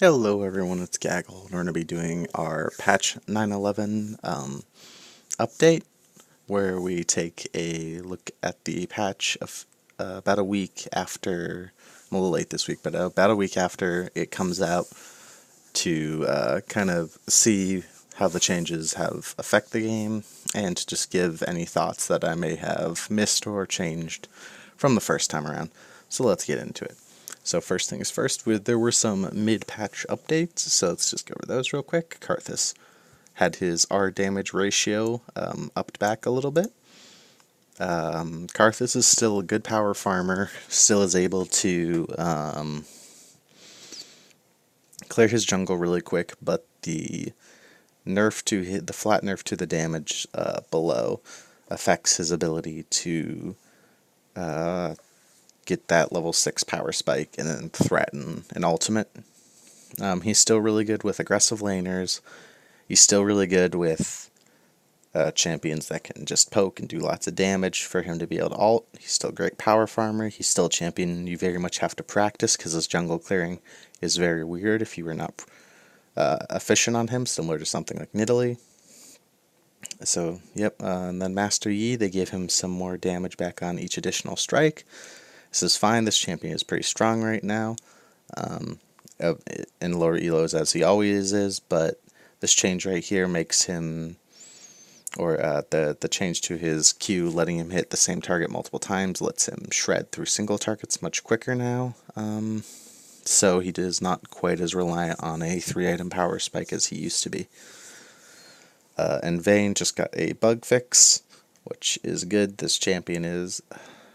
Hello everyone, it's Gaggle. We're going to be doing our patch 9.11 update, where we take a look at the patch of about a week after, I'm a little late this week, but about a week after it comes out to kind of see how the changes have affected the game, and to just give any thoughts that I may have missed or changed from the first time around. So let's get into it. So first things first, there were some mid-patch updates, so let's just go over those real quick. Karthus had his R damage ratio upped back a little bit. Karthus is still a good power farmer, still is able to clear his jungle really quick, but the flat nerf to the damage below affects his ability to get that level 6 power spike and then threaten an ultimate. He's still really good with aggressive laners. He's still really good with champions that can just poke and do lots of damage for him to be able to ult. He's still a great power farmer. He's still a champion you very much have to practice, because his jungle clearing is very weird if you were not efficient on him, similar to something like Nidalee. So, yep, and then Master Yi, they gave him some more damage back on each additional strike. This is fine. This champion is pretty strong right now, in lower elos as he always is, but this change right here makes him, or the change to his Q, letting him hit the same target multiple times, lets him shred through single targets much quicker now. So he is not quite as reliant on a 3-item power spike as he used to be. And Vayne just got a bug fix, which is good. This champion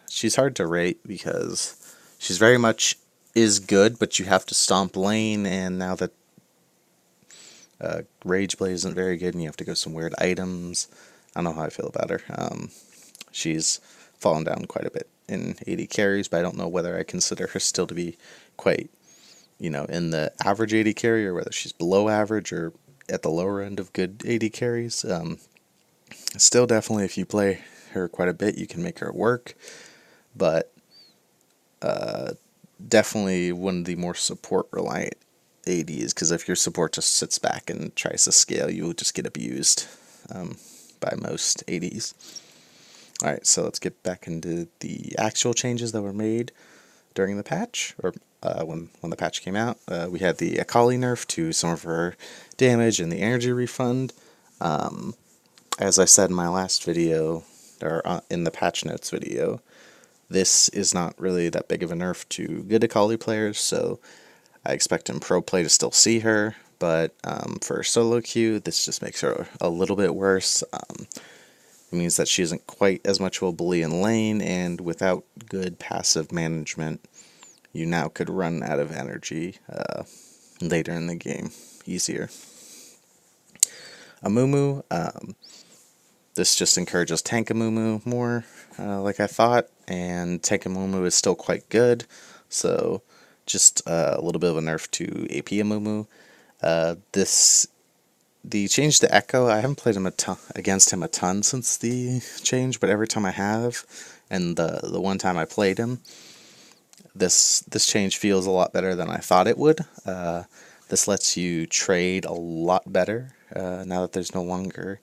she's hard to rate because she's very much is good, but you have to stomp lane, and now that Rage Blade isn't very good and you have to go some weird items, I don't know how I feel about her. She's fallen down quite a bit in AD carries, but I don't know whether I consider her still to be quite, in the average AD carry, or whether she's below average or at the lower end of good AD carries. Still, definitely, if you play her quite a bit, you can make her work, but definitely one of the more support reliant ADs, because if your support just sits back and tries to scale, you will just get abused by most ADs. Alright, so let's get back into the actual changes that were made during the patch, or when the patch came out. We had the Akali nerf to some of her damage and the energy refund. As I said in my last video, or in the patch notes video, this is not really that big of a nerf to good Akali players, so I expect in pro play to still see her, but for solo queue, this just makes her a little bit worse. It means that she isn't quite as much of a bully in lane, and without good passive management, you now could run out of energy later in the game easier. Amumu, this just encourages tank Amumu more, like I thought, and tank Amumu is still quite good, so just a little bit of a nerf to AP Amumu. The change to Echo, I haven't played him against him a ton since the change, but every time I have, and the one time I played him, this change feels a lot better than I thought it would. This lets you trade a lot better now that there's no longer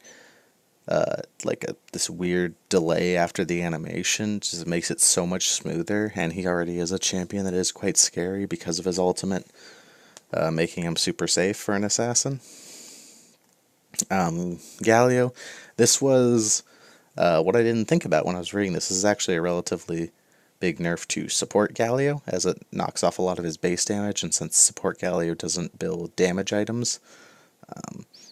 this weird delay after the animation. Just makes it so much smoother, and he already is a champion that is quite scary because of his ultimate, making him super safe for an assassin. Galio, this was what I didn't think about when I was reading this. This is actually a relatively big nerf to support Galio, as it knocks off a lot of his base damage, and since support Galio doesn't build damage items,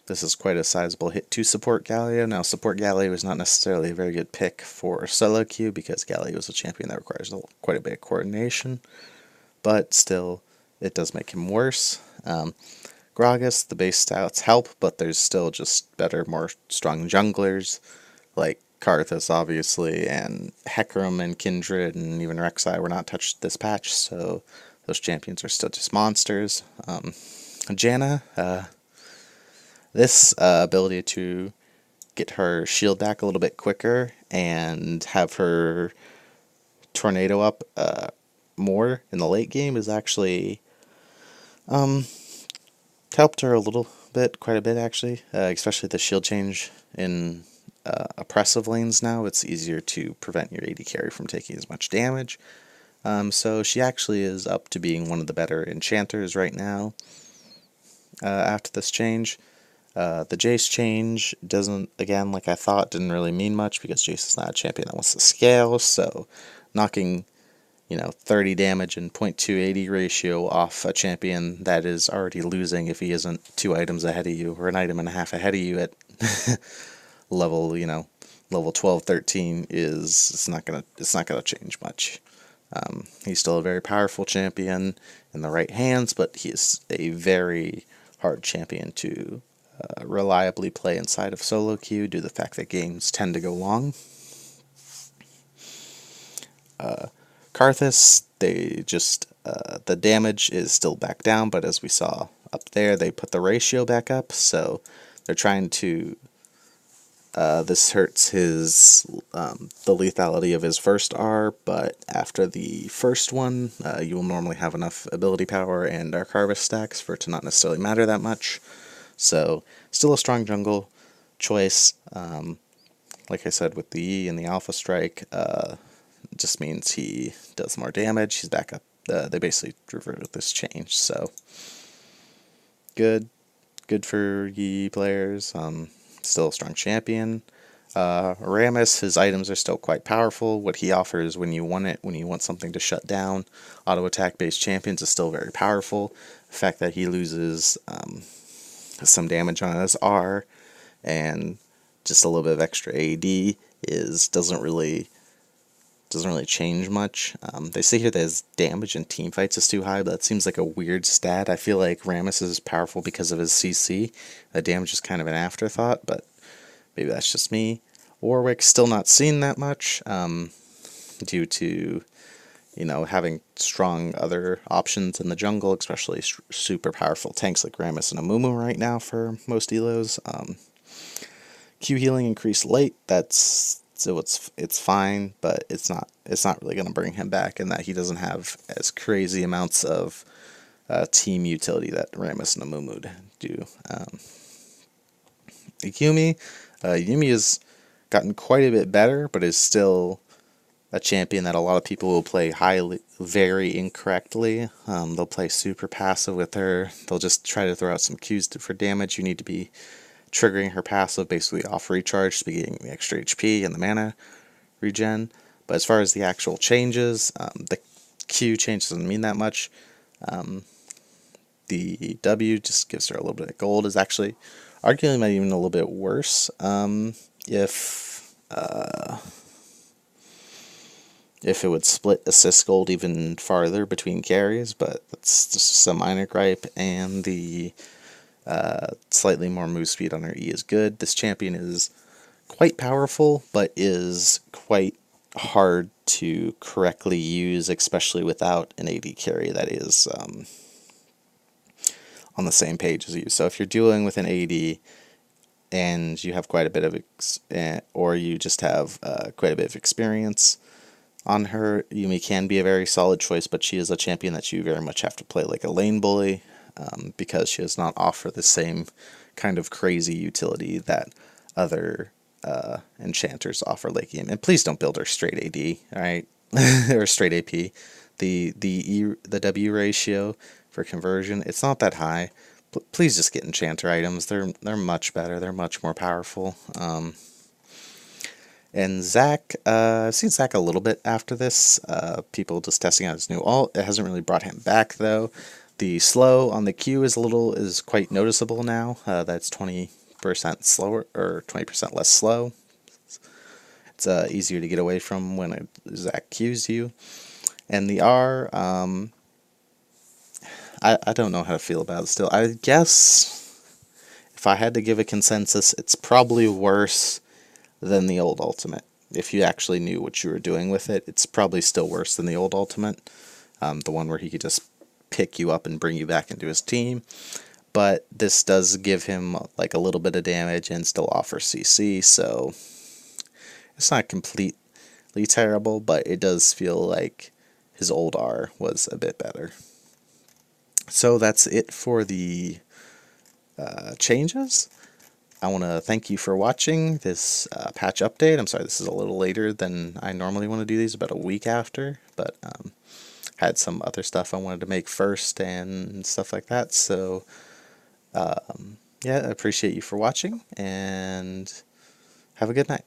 this is quite a sizable hit to support Galio. Now, support Galio is not necessarily a very good pick for solo queue, because Galio is a champion that requires quite a bit of coordination, but still, it does make him worse. Gragas, the base stats help, but there's still just better, more strong junglers, like Karthus, obviously, and Hecarim and Kindred and even Rek'Sai were not touched this patch, so those champions are still just monsters. Janna, this ability to get her shield back a little bit quicker and have her tornado up more in the late game is actually Helped her a little bit, quite a bit actually, especially the shield change in oppressive lanes now. It's easier to prevent your AD carry from taking as much damage. So she actually is up to being one of the better enchanters right now after this change. The Jace change doesn't, again, like I thought, didn't really mean much because Jace is not a champion that wants to scale, so knocking 30 damage and 0.280 ratio off a champion that is already losing if he isn't 2 items ahead of you, or an item and a half ahead of you at level, level 12, 13 it's not gonna change much. He's still a very powerful champion in the right hands, but he is a very hard champion to reliably play inside of solo queue due to the fact that games tend to go long. Karthus, they just, the damage is still back down, but as we saw up there, they put the ratio back up, so they're trying to, this hurts his, the lethality of his first R, but after the first one, you will normally have enough ability power and Dark Harvest stacks for it to not necessarily matter that much, so still a strong jungle choice. Like I said, with the E and the Alpha Strike, just means he does more damage. He's back up. They basically reverted this change, so good for Yi players. Still a strong champion. Rammus, his items are still quite powerful. What he offers when you want something to shut down auto attack based champions, is still very powerful. The fact that he loses some damage on his R and just a little bit of extra AD doesn't really change much. They say here that his damage in team fights is too high, but that seems like a weird stat. I feel like Rammus is powerful because of his CC. The damage is kind of an afterthought, but maybe that's just me. Warwick's still not seen that much, due to, having strong other options in the jungle, especially super powerful tanks like Rammus and Amumu right now for most elos. Q healing increased late, so it's fine, but it's not really going to bring him back, in that he doesn't have as crazy amounts of team utility that Rammus and Amumu do. Yuumi has gotten quite a bit better, but is still a champion that a lot of people will play very incorrectly. They'll play super passive with her. They'll just try to throw out some Qs for damage. You need to be triggering her passive basically off recharge to be getting the extra HP and the mana regen. But as far as the actual changes, the Q change doesn't mean that much. The W just gives her a little bit of gold, is actually arguably might even a little bit worse if it would split assist gold even farther between carries, but that's just a minor gripe. And the slightly more move speed on her E is good. This champion is quite powerful, but is quite hard to correctly use, especially without an AD carry that is on the same page as you. So if you're dealing with an AD and you have quite a bit of or you just have quite a bit of experience on her, Yuumi can be a very solid choice, but she is a champion that you very much have to play like a lane bully, because she does not offer the same kind of crazy utility that other enchanters offer late game. And please don't build her straight AD, alright? Or straight AP. The W ratio for conversion, it's not that high. Please just get enchanter items. They're much better. They're much more powerful. And Zac, I've seen Zac a little bit after this. People just testing out his new ult. It hasn't really brought him back though. The slow on the Q is quite noticeable now. That's 20% slower, or 20% less slow. It's easier to get away from when Zac Qs you. And the R, I don't know how to feel about it still. I guess if I had to give a consensus, it's probably worse than the old Ultimate. If you actually knew what you were doing with it, it's probably still worse than the old Ultimate. The one where he could just pick you up and bring you back into his team. But this does give him like a little bit of damage and still offers CC, so it's not completely terrible, but it does feel like his old R was a bit better. So that's it for the changes. I want to thank you for watching this patch update. I'm sorry this is a little later than I normally want to do these, about a week after, but had some other stuff I wanted to make first and stuff like that. So yeah, I appreciate you for watching, and have a good night.